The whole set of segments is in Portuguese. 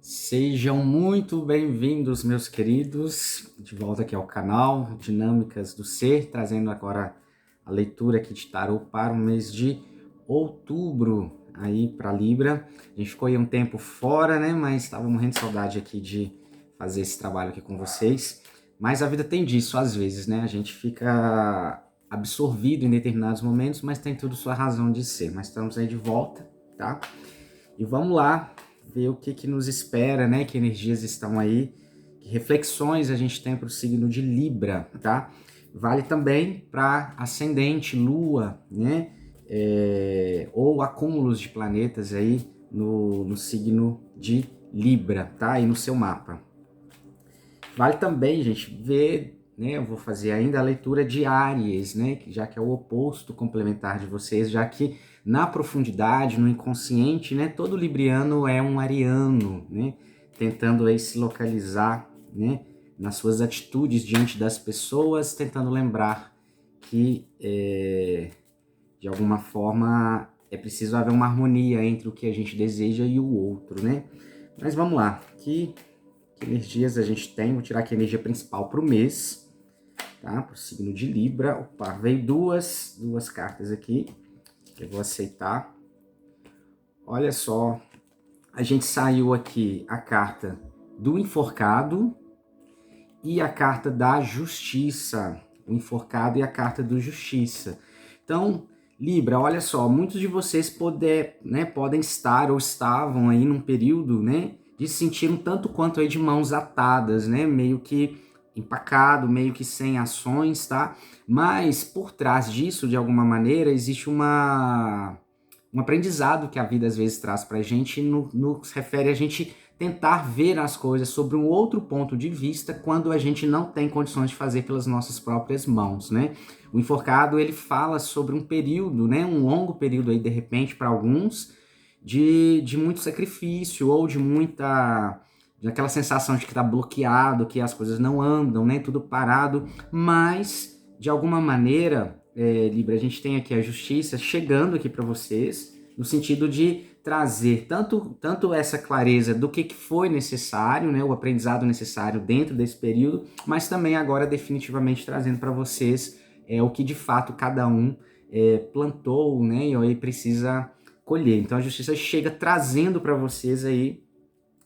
Sejam muito bem-vindos, meus queridos, de volta aqui ao canal Dinâmicas do Ser, trazendo agora a leitura aqui de tarô para o mês de outubro, aí para Libra. A gente ficou aí um tempo fora, né, mas estava morrendo de saudade aqui de fazer esse trabalho aqui com vocês. Mas a vida tem disso às vezes, né, a gente fica absorvido em determinados momentos, mas tem tudo sua razão de ser. Mas estamos aí de volta, tá? E vamos lá ver o que nos espera, né? Que energias estão aí, que reflexões a gente tem para o signo de Libra, tá? Vale também para ascendente, lua, né? Ou acúmulos de planetas aí no signo de Libra, tá? Aí no seu mapa. Vale também, gente, ver, né? Eu vou fazer ainda a leitura de Áries, né? Já que é o oposto complementar de vocês, já que na profundidade, no inconsciente, né? Todo libriano é um ariano, né? Tentando aí se localizar, né? Nas suas atitudes diante das pessoas, tentando lembrar que, de alguma forma, é preciso haver uma harmonia entre o que a gente deseja e o outro, né? Mas vamos lá, que energias a gente tem? Vou tirar aqui a energia principal para o mês, tá? Para o signo de Libra. Opa, veio duas cartas aqui que eu vou aceitar. Olha só, a gente saiu aqui a carta do enforcado e a carta da justiça. O enforcado e a carta do justiça. Então, Libra, olha só, muitos de vocês podem estar ou estavam aí num período, né, de se sentir um tanto quanto aí de mãos atadas, né, meio que empacado, meio que sem ações, tá? Mas por trás disso, de alguma maneira, existe um aprendizado que a vida às vezes traz pra gente, no que se refere a gente tentar ver as coisas sobre um outro ponto de vista quando a gente não tem condições de fazer pelas nossas próprias mãos, né? O enforcado, ele fala sobre um período, né, um longo período aí, de repente, para alguns, de muito sacrifício ou daquela sensação de que está bloqueado, que as coisas não andam, né, tudo parado, mas, de alguma maneira, Libra, a gente tem aqui a justiça chegando aqui para vocês, no sentido de trazer tanto essa clareza do que foi necessário, né, o aprendizado necessário dentro desse período, mas também agora definitivamente trazendo para vocês o que de fato cada um plantou, né, e aí precisa colher. Então a justiça chega trazendo para vocês aí,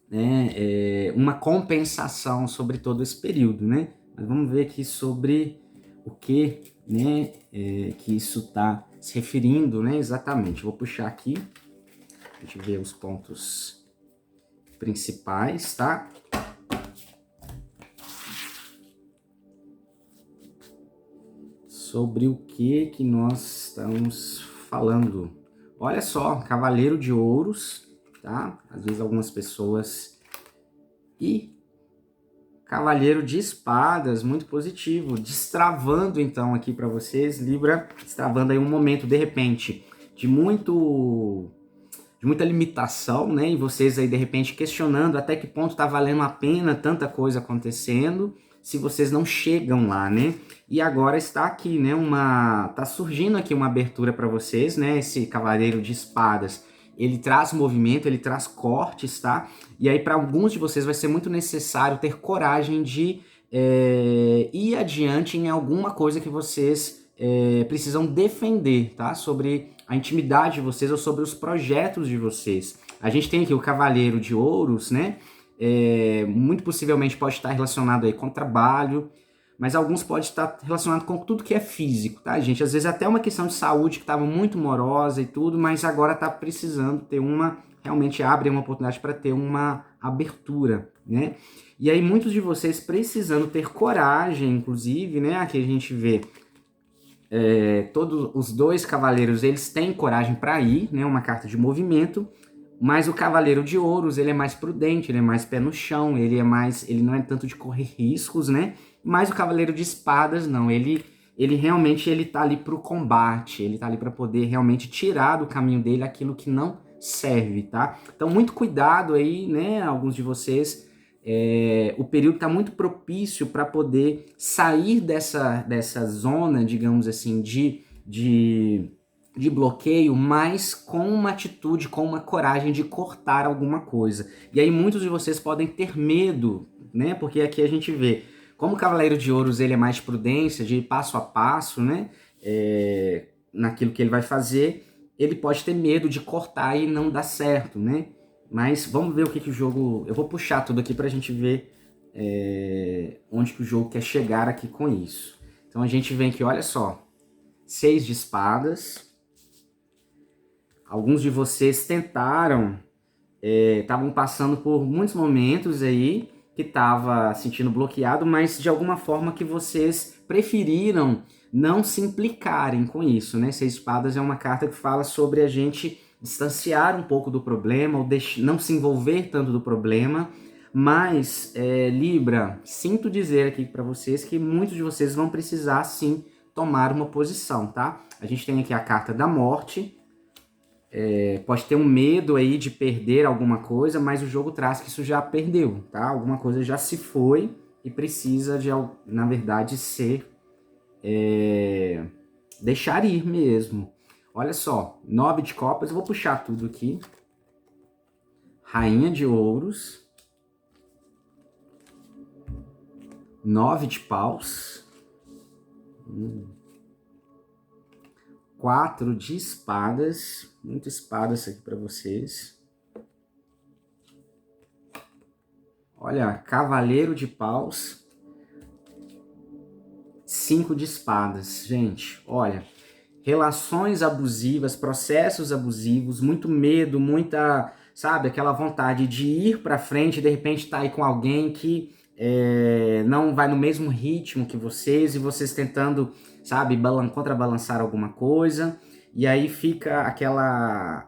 né, uma compensação sobre todo esse período, né? Mas vamos ver aqui sobre o que, né, que isso está se referindo, né, exatamente. Vou puxar aqui, a gente vê os pontos principais, tá? Sobre o que nós estamos falando. Olha só, Cavaleiro de Ouros, tá? Às vezes algumas pessoas... E Cavaleiro de Espadas, muito positivo. Destravando então aqui para vocês, Libra, destravando aí um momento, de repente, de muita limitação, né? E vocês aí, de repente, questionando até que ponto tá valendo a pena tanta coisa acontecendo, se vocês não chegam lá, né? E agora está aqui, né? Tá surgindo aqui uma abertura para vocês, né? Esse Cavaleiro de Espadas, ele traz movimento, ele traz cortes, tá? E aí, para alguns de vocês, vai ser muito necessário ter coragem de ir adiante em alguma coisa que vocês precisam defender, tá? Sobre a intimidade de vocês ou sobre os projetos de vocês. A gente tem aqui o Cavaleiro de Ouros, né? Muito possivelmente pode estar relacionado aí com trabalho, mas alguns pode estar relacionado com tudo que é físico, tá, gente? Às vezes até uma questão de saúde que estava muito morosa e tudo, mas agora está precisando ter realmente abre uma oportunidade para ter uma abertura, né? E aí muitos de vocês precisando ter coragem, inclusive, né? Aqui a gente vê todos os dois cavaleiros, eles têm coragem para ir, né? Uma carta de movimento, mas o Cavaleiro de Ouros, ele é mais prudente, ele é mais pé no chão, ele não é tanto de correr riscos, né? Mas o Cavaleiro de Espadas, não, ele realmente ele tá ali pro combate, ele tá ali para poder realmente tirar do caminho dele aquilo que não serve, tá? Então, muito cuidado aí, né, alguns de vocês, o período tá muito propício para poder sair dessa zona, digamos assim, de de bloqueio, mas com uma atitude, com uma coragem de cortar alguma coisa. E aí muitos de vocês podem ter medo, né? Porque aqui a gente vê, como o Cavaleiro de Ouros ele é mais de prudência, de ir passo a passo, né? Naquilo que ele vai fazer, ele pode ter medo de cortar e não dar certo, né? Mas vamos ver o que o jogo... Eu vou puxar tudo aqui pra gente ver onde que o jogo quer chegar aqui com isso. Então a gente vem aqui, olha só, 6 de espadas. Alguns de vocês tentaram, estavam passando por muitos momentos aí que estava sentindo bloqueado, mas de alguma forma que vocês preferiram não se implicarem com isso, né? 6 de espadas é uma carta que fala sobre a gente distanciar um pouco do problema, ou não se envolver tanto do problema, mas, Libra, sinto dizer aqui para vocês que muitos de vocês vão precisar, sim, tomar uma posição, tá? A gente tem aqui a carta da morte. Pode ter um medo aí de perder alguma coisa, mas o jogo traz que isso já perdeu, tá? Alguma coisa já se foi e precisa de, na verdade, ser... deixar ir mesmo. Olha só, 9 de copas, eu vou puxar tudo aqui. Rainha de ouros. 9 de paus. 4 de espadas. Muita espada isso aqui para vocês. Olha, cavaleiro de paus. 5 de espadas. Gente, olha. Relações abusivas, processos abusivos, muito medo, muita, sabe, aquela vontade de ir para frente e de repente tá aí com alguém que não vai no mesmo ritmo que vocês e vocês tentando, sabe, contrabalançar alguma coisa. E aí fica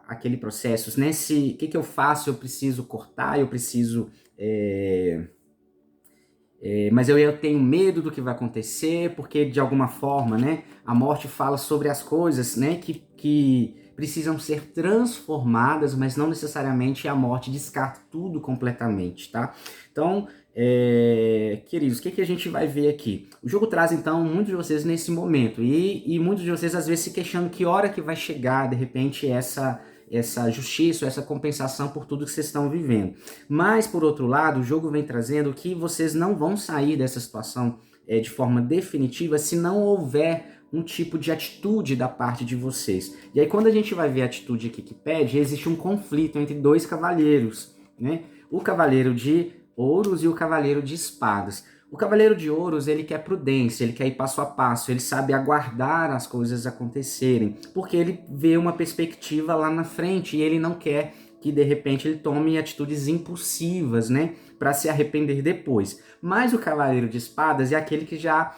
aquele processo, né? O que eu faço? Eu preciso cortar, eu preciso... mas eu tenho medo do que vai acontecer, porque de alguma forma, né, a morte fala sobre as coisas, né, que precisam ser transformadas, mas não necessariamente a morte descarta tudo completamente, tá? Então, queridos, o que a gente vai ver aqui? O jogo traz, então, muitos de vocês nesse momento, e muitos de vocês, às vezes, se questionando que hora que vai chegar, de repente, essa justiça, essa compensação por tudo que vocês estão vivendo. Mas, por outro lado, o jogo vem trazendo que vocês não vão sair dessa situação de forma definitiva se não houver um tipo de atitude da parte de vocês. E aí, quando a gente vai ver a atitude aqui que pede, existe um conflito entre 2 cavaleiros, né? O cavaleiro de ouros e o cavaleiro de espadas. O cavaleiro de ouros, ele quer prudência, ele quer ir passo a passo, ele sabe aguardar as coisas acontecerem, porque ele vê uma perspectiva lá na frente e ele não quer que de repente ele tome atitudes impulsivas, né, para se arrepender depois. Mas o cavaleiro de espadas é aquele que já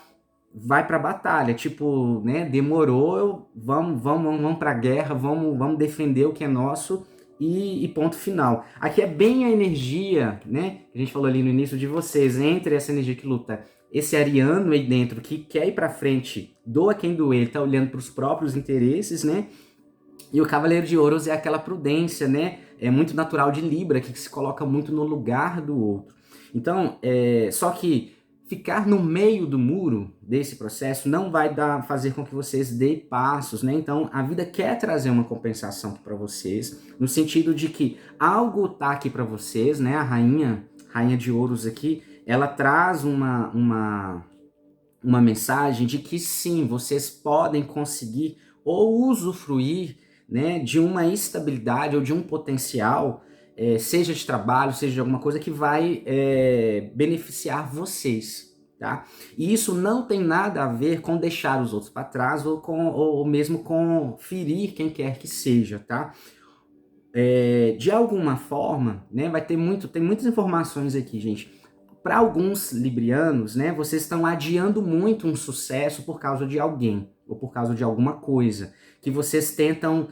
vai para a batalha, tipo, né, demorou, vamos para a guerra, vamos defender o que é nosso. E ponto final. Aqui é bem a energia, né? Que a gente falou ali no início de vocês, entre essa energia que luta, esse ariano aí dentro que quer ir pra frente, doa quem doer, ele tá olhando para os próprios interesses, né? E o Cavaleiro de Ouros é aquela prudência, né? É muito natural de Libra, que se coloca muito no lugar do outro. Então, só que ficar no meio do muro desse processo não vai fazer com que vocês deem passos, né? Então, a vida quer trazer uma compensação para vocês, no sentido de que algo tá aqui para vocês, né? A rainha de ouros aqui, ela traz uma mensagem de que sim, vocês podem conseguir ou usufruir, né, de uma estabilidade ou de um potencial, seja de trabalho, seja de alguma coisa que vai beneficiar vocês, tá? E isso não tem nada a ver com deixar os outros para trás ou mesmo com ferir quem quer que seja, tá? De alguma forma, né, tem muitas informações aqui, gente. Para alguns librianos, né, vocês estão adiando muito um sucesso por causa de alguém ou por causa de alguma coisa que vocês tentam,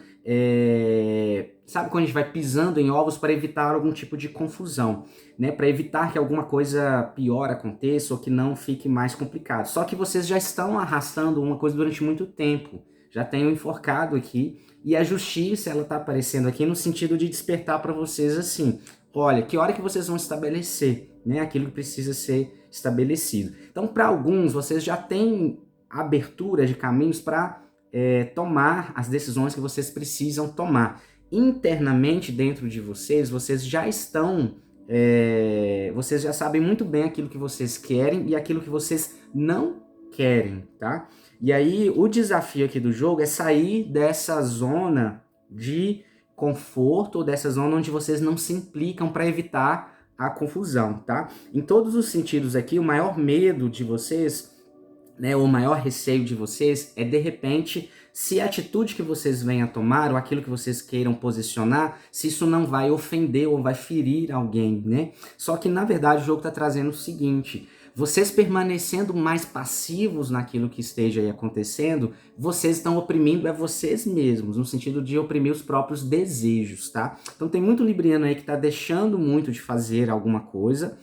sabe quando a gente vai pisando em ovos para evitar algum tipo de confusão, né, para evitar que alguma coisa pior aconteça ou que não fique mais complicado. Só que vocês já estão arrastando uma coisa durante muito tempo, já tem um enforcado aqui e a justiça ela está aparecendo aqui no sentido de despertar para vocês assim. Olha, que hora que vocês vão estabelecer, né, aquilo que precisa ser estabelecido. Então, para alguns, vocês já têm abertura de caminhos para tomar as decisões que vocês precisam tomar. Internamente, dentro de vocês, vocês já estão... vocês já sabem muito bem aquilo que vocês querem e aquilo que vocês não querem, tá? E aí, o desafio aqui do jogo é sair dessa zona de conforto, ou dessa zona onde vocês não se implicam para evitar a confusão, tá? Em todos os sentidos aqui, o maior medo de vocês, né, o maior receio de vocês é, de repente, se a atitude que vocês venham a tomar, ou aquilo que vocês queiram posicionar, se isso não vai ofender ou vai ferir alguém, né? Só que, na verdade, o jogo está trazendo o seguinte: vocês permanecendo mais passivos naquilo que esteja aí acontecendo, vocês estão oprimindo vocês mesmos, no sentido de oprimir os próprios desejos, tá? Então tem muito libriano aí que está deixando muito de fazer alguma coisa,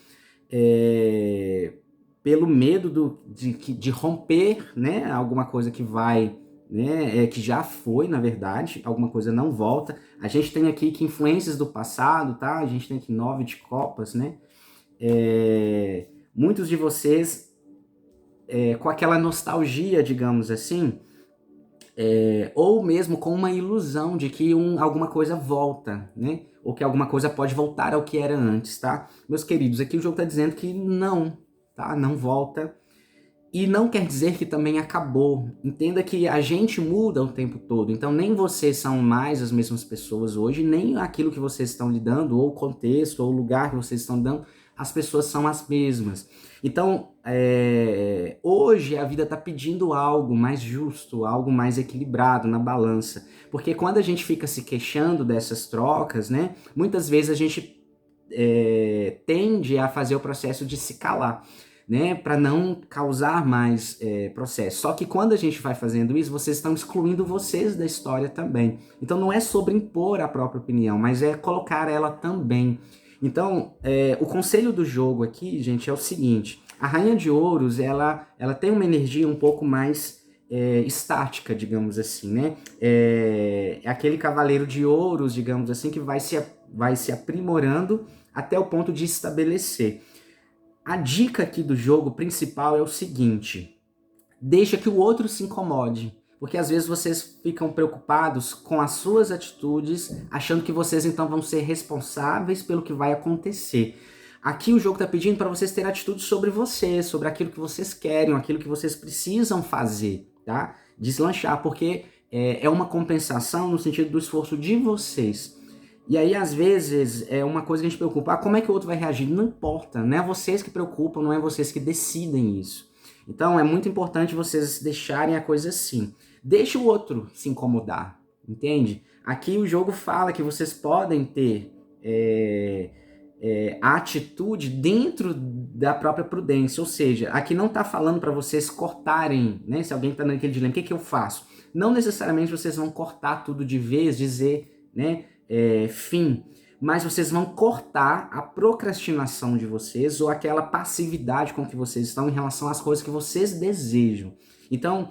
pelo medo de romper, né, alguma coisa que vai, né, que já foi, na verdade, alguma coisa não volta. A gente tem aqui que influências do passado, tá? A gente tem aqui 9 de copas, né? Muitos de vocês, com aquela nostalgia, digamos assim, ou mesmo com uma ilusão de que alguma coisa volta, né? Ou que alguma coisa pode voltar ao que era antes, tá? Meus queridos, aqui o jogo está dizendo que não, tá? Não volta. E não quer dizer que também acabou. Entenda que a gente muda o tempo todo. Então nem vocês são mais as mesmas pessoas hoje, nem aquilo que vocês estão lidando, ou o contexto, ou o lugar que vocês estão dando, as pessoas são as mesmas. Então, hoje a vida está pedindo algo mais justo, algo mais equilibrado na balança. Porque quando a gente fica se queixando dessas trocas, né, muitas vezes a gente tende a fazer o processo de se calar, né, para não causar mais processo. Só que quando a gente vai fazendo isso, vocês estão excluindo vocês da história também. Então não é sobre impor a própria opinião, mas é colocar ela também. Então, o conselho do jogo aqui, gente, é o seguinte: a Rainha de Ouros, ela tem uma energia um pouco mais estática, digamos assim, né? É aquele cavaleiro de ouros, digamos assim, que vai se aprimorando até o ponto de estabelecer. A dica aqui do jogo principal é o seguinte: deixa que o outro se incomode. Porque às vezes vocês ficam preocupados com as suas atitudes, achando que vocês então vão ser responsáveis pelo que vai acontecer. Aqui o jogo está pedindo para vocês terem atitude sobre vocês, sobre aquilo que vocês querem, aquilo que vocês precisam fazer, tá? Deslanchar, porque é uma compensação no sentido do esforço de vocês. E aí, às vezes, é uma coisa que a gente preocupa. Ah, como é que o outro vai reagir? Não importa, não é vocês que preocupam, não é vocês que decidem isso. Então, é muito importante vocês deixarem a coisa assim. Deixa o outro se incomodar, entende? Aqui o jogo fala que vocês podem ter a atitude dentro da própria prudência. Ou seja, aqui não está falando para vocês cortarem, né? Se alguém está naquele dilema, o que eu faço? Não necessariamente vocês vão cortar tudo de vez, dizer, né? Fim, mas vocês vão cortar a procrastinação de vocês ou aquela passividade com que vocês estão em relação às coisas que vocês desejam. Então,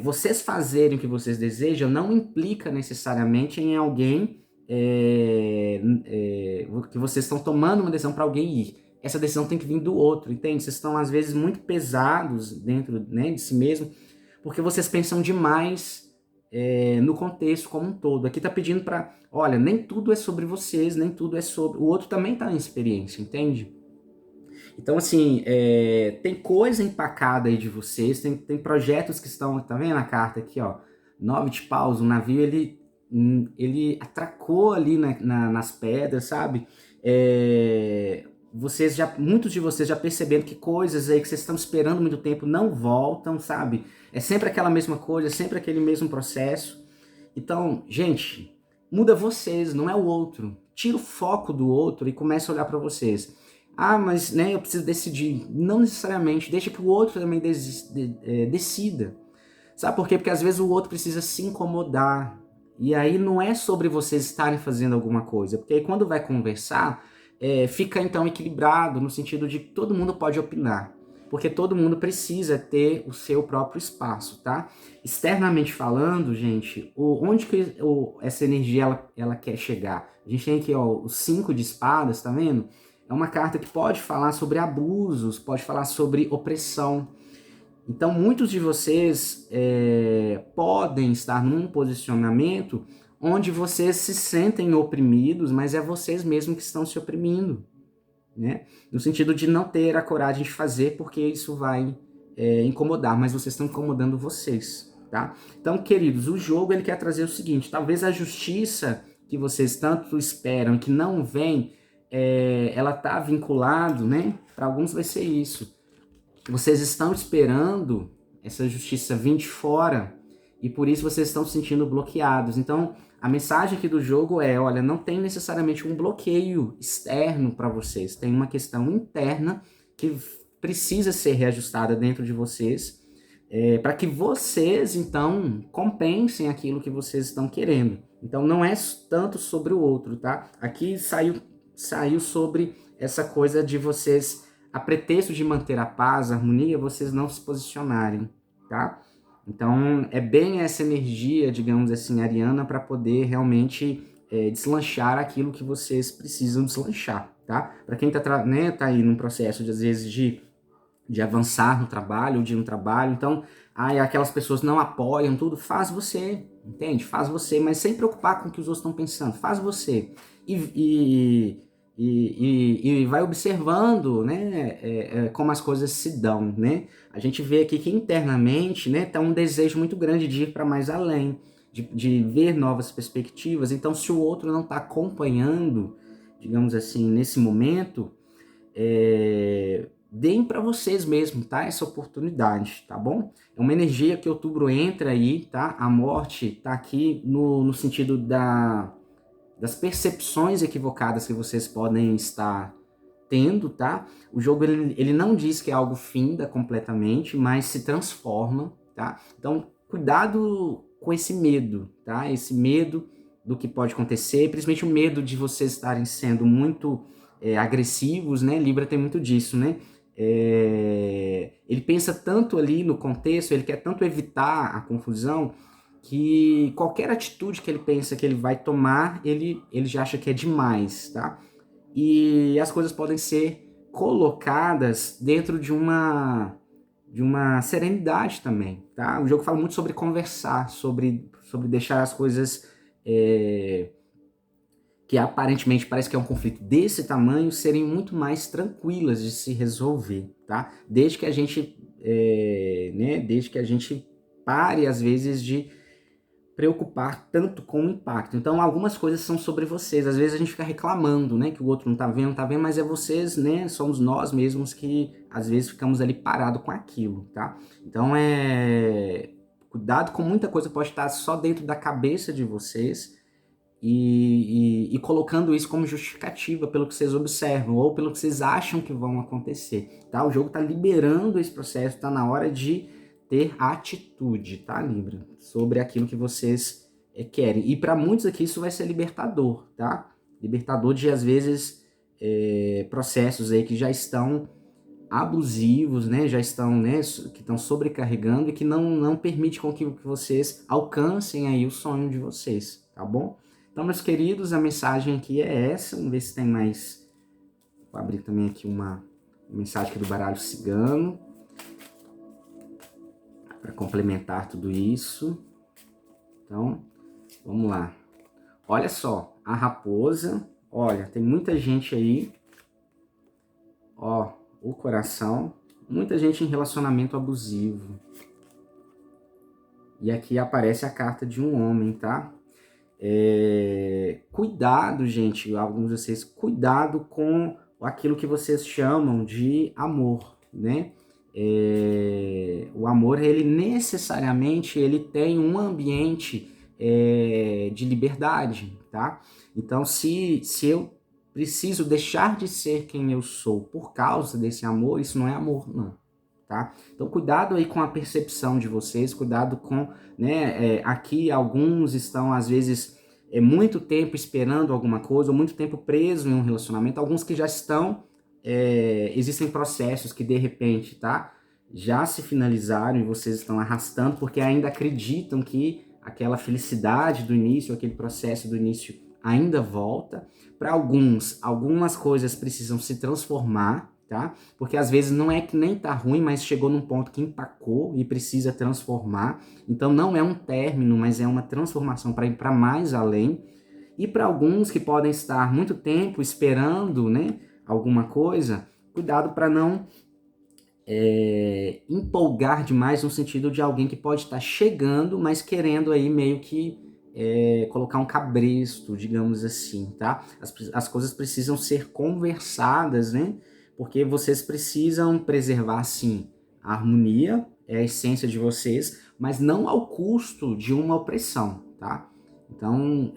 vocês fazerem o que vocês desejam não implica necessariamente em alguém que vocês estão tomando uma decisão para alguém ir. Essa decisão tem que vir do outro, entende? Vocês estão às vezes muito pesados dentro, né, de si mesmo, porque vocês pensam demais no contexto como um todo. Aqui tá pedindo para, olha, nem tudo é sobre vocês, nem tudo é sobre... O outro também tá em experiência, entende? Então, assim, tem coisa empacada aí de vocês, tem projetos que estão... Tá vendo a carta aqui, ó? 9 de paus, o navio, ele atracou ali nas pedras, sabe? Muitos de vocês já perceberam que coisas aí que vocês estão esperando muito tempo não voltam, sabe? É sempre aquela mesma coisa, sempre aquele mesmo processo. Então, gente, muda vocês, não é o outro. Tira o foco do outro e começa a olhar para vocês. Ah, mas né, eu preciso decidir. Não necessariamente, deixa que o outro também decida. Sabe por quê? Porque às vezes o outro precisa se incomodar. E aí não é sobre vocês estarem fazendo alguma coisa. Porque aí quando vai conversar, fica então equilibrado no sentido de que todo mundo pode opinar. Porque todo mundo precisa ter o seu próprio espaço, tá? Externamente falando, gente, onde que essa energia ela quer chegar? A gente tem aqui, ó, o 5 de espadas, tá vendo? É uma carta que pode falar sobre abusos, pode falar sobre opressão. Então, muitos de vocês podem estar num posicionamento onde vocês se sentem oprimidos, mas é vocês mesmos que estão se oprimindo, né? No sentido de não ter a coragem de fazer, porque isso vai incomodar, mas vocês estão incomodando vocês, tá? Então, queridos, o jogo ele quer trazer o seguinte: talvez a justiça que vocês tanto esperam e que não vem, ela tá vinculado, né? Para alguns vai ser isso. Vocês estão esperando essa justiça vir de fora e por isso vocês estão se sentindo bloqueados. Então, a mensagem aqui do jogo é, olha, não tem necessariamente um bloqueio externo para vocês, tem uma questão interna que precisa ser reajustada dentro de vocês, para que vocês, então, compensem aquilo que vocês estão querendo. Então, não é tanto sobre o outro, tá? Aqui saiu sobre essa coisa de vocês, a pretexto de manter a paz, a harmonia, vocês não se posicionarem, tá? Então, é bem essa energia, digamos assim, ariana, para poder realmente deslanchar aquilo que vocês precisam deslanchar, tá? Para quem tá aí num processo, às vezes, de avançar no trabalho, ou de ir no trabalho, então, aquelas pessoas não apoiam tudo, faz você, entende? Faz você, mas sem preocupar com o que os outros estão pensando, faz você. E vai observando, né, como as coisas se dão, né? A gente vê aqui que internamente, né, tá um desejo muito grande de ir para mais além, de ver novas perspectivas. Então, se o outro não está acompanhando, digamos assim, nesse momento, deem para vocês mesmo, tá? Essa oportunidade, tá bom? É uma energia que outubro entra aí, tá? A morte tá aqui no sentido das percepções equivocadas que vocês podem estar tendo, tá? O jogo, ele não diz que é algo finda completamente, mas se transforma, tá? Então, cuidado com esse medo, tá? Esse medo do que pode acontecer, principalmente o medo de vocês estarem sendo muito agressivos, né? Libra tem muito disso, né? Ele pensa tanto ali no contexto, ele quer tanto evitar a confusão, que qualquer atitude que ele pensa que ele vai tomar, ele já acha que é demais, tá? E as coisas podem ser colocadas dentro de uma serenidade também, tá? O jogo fala muito sobre conversar, sobre deixar as coisas que aparentemente parece que é um conflito desse tamanho, serem muito mais tranquilas de se resolver, tá? Desde que a gente, desde que a gente pare, às vezes, de preocupar tanto com o impacto. Então, algumas coisas são sobre vocês. Às vezes a gente fica reclamando, né, que o outro não tá vendo, mas é vocês, né, somos nós mesmos que, às vezes, ficamos ali parado com aquilo, tá? Então, cuidado com muita coisa, pode estar só dentro da cabeça de vocês, e colocando isso como justificativa pelo que vocês observam ou pelo que vocês acham que vão acontecer, tá? O jogo tá liberando esse processo, tá na hora de ter atitude, tá, Libra? Sobre aquilo que vocês querem. E para muitos aqui isso vai ser libertador, tá? Libertador de, às vezes, processos aí que já estão abusivos, né? Já estão, né? Que estão sobrecarregando e que não permite com que vocês alcancem aí o sonho de vocês, tá bom? Então, meus queridos, a mensagem aqui é essa. Vamos ver se tem mais. Vou abrir também aqui uma mensagem aqui do baralho cigano, para complementar tudo isso. Então, vamos lá. Olha só, a raposa. Olha, tem muita gente aí. Ó, o coração. Muita gente em relacionamento abusivo. E aqui aparece a carta de um homem, tá? Cuidado, gente, alguns de vocês, cuidado com aquilo que vocês chamam de amor, né? O amor, ele necessariamente ele tem um ambiente de liberdade, tá? Então, se eu preciso deixar de ser quem eu sou por causa desse amor, isso não é amor, não. Tá? Então, cuidado aí com a percepção de vocês, cuidado com, né, aqui alguns estão, às vezes, muito tempo esperando alguma coisa, ou muito tempo preso em um relacionamento, alguns que já estão, existem processos que, de repente, tá, já se finalizaram e vocês estão arrastando, porque ainda acreditam que aquela felicidade do início, aquele processo do início ainda volta. Para alguns, algumas coisas precisam se transformar, tá? Porque às vezes não é que nem tá ruim, mas chegou num ponto que empacou e precisa transformar. Então não é um término, mas é uma transformação para ir para mais além. E para alguns que podem estar muito tempo esperando, né, alguma coisa, cuidado para não empolgar demais no sentido de alguém que pode estar chegando, mas querendo aí meio que colocar um cabresto, digamos assim, tá? As coisas precisam ser conversadas, né? Porque vocês precisam preservar, sim, a harmonia, é a essência de vocês, mas não ao custo de uma opressão, tá? Então,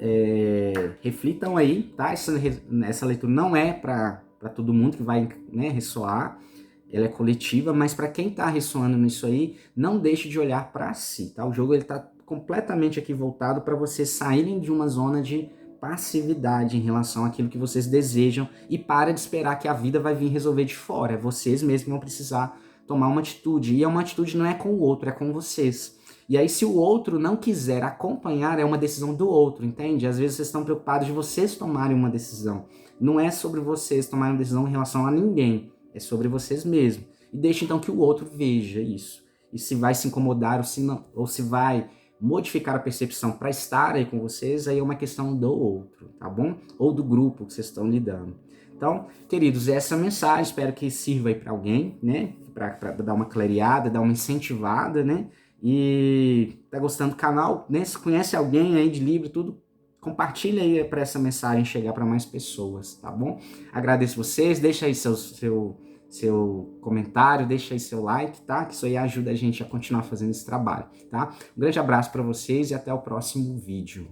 reflitam aí, tá? Essa leitura não é para todo mundo que vai, né, ressoar, ela é coletiva, mas para quem está ressoando nisso aí, não deixe de olhar para si, tá? O jogo ele tá completamente aqui voltado para vocês saírem de uma zona de passividade em relação àquilo que vocês desejam e para de esperar que a vida vai vir resolver de fora. É vocês mesmos que vão precisar tomar uma atitude. E uma atitude não é com o outro, é com vocês. E aí, se o outro não quiser acompanhar, é uma decisão do outro, entende? Às vezes vocês estão preocupados de vocês tomarem uma decisão. Não é sobre vocês tomarem uma decisão em relação a ninguém. É sobre vocês mesmos. E deixe então que o outro veja isso. E se vai se incomodar ou se, não, ou se vai modificar a percepção para estar aí com vocês, aí é uma questão do outro, tá bom? Ou do grupo que vocês estão lidando. Então, queridos, essa mensagem, espero que sirva aí para alguém, né? Para dar uma clareada, dar uma incentivada, né? E tá gostando do canal, né? Se conhece alguém aí de livro, tudo, compartilha aí para essa mensagem chegar para mais pessoas, tá bom? Agradeço vocês, deixa aí seu comentário, deixa aí seu like, tá? Que isso aí ajuda a gente a continuar fazendo esse trabalho, tá? Um grande abraço para vocês e até o próximo vídeo.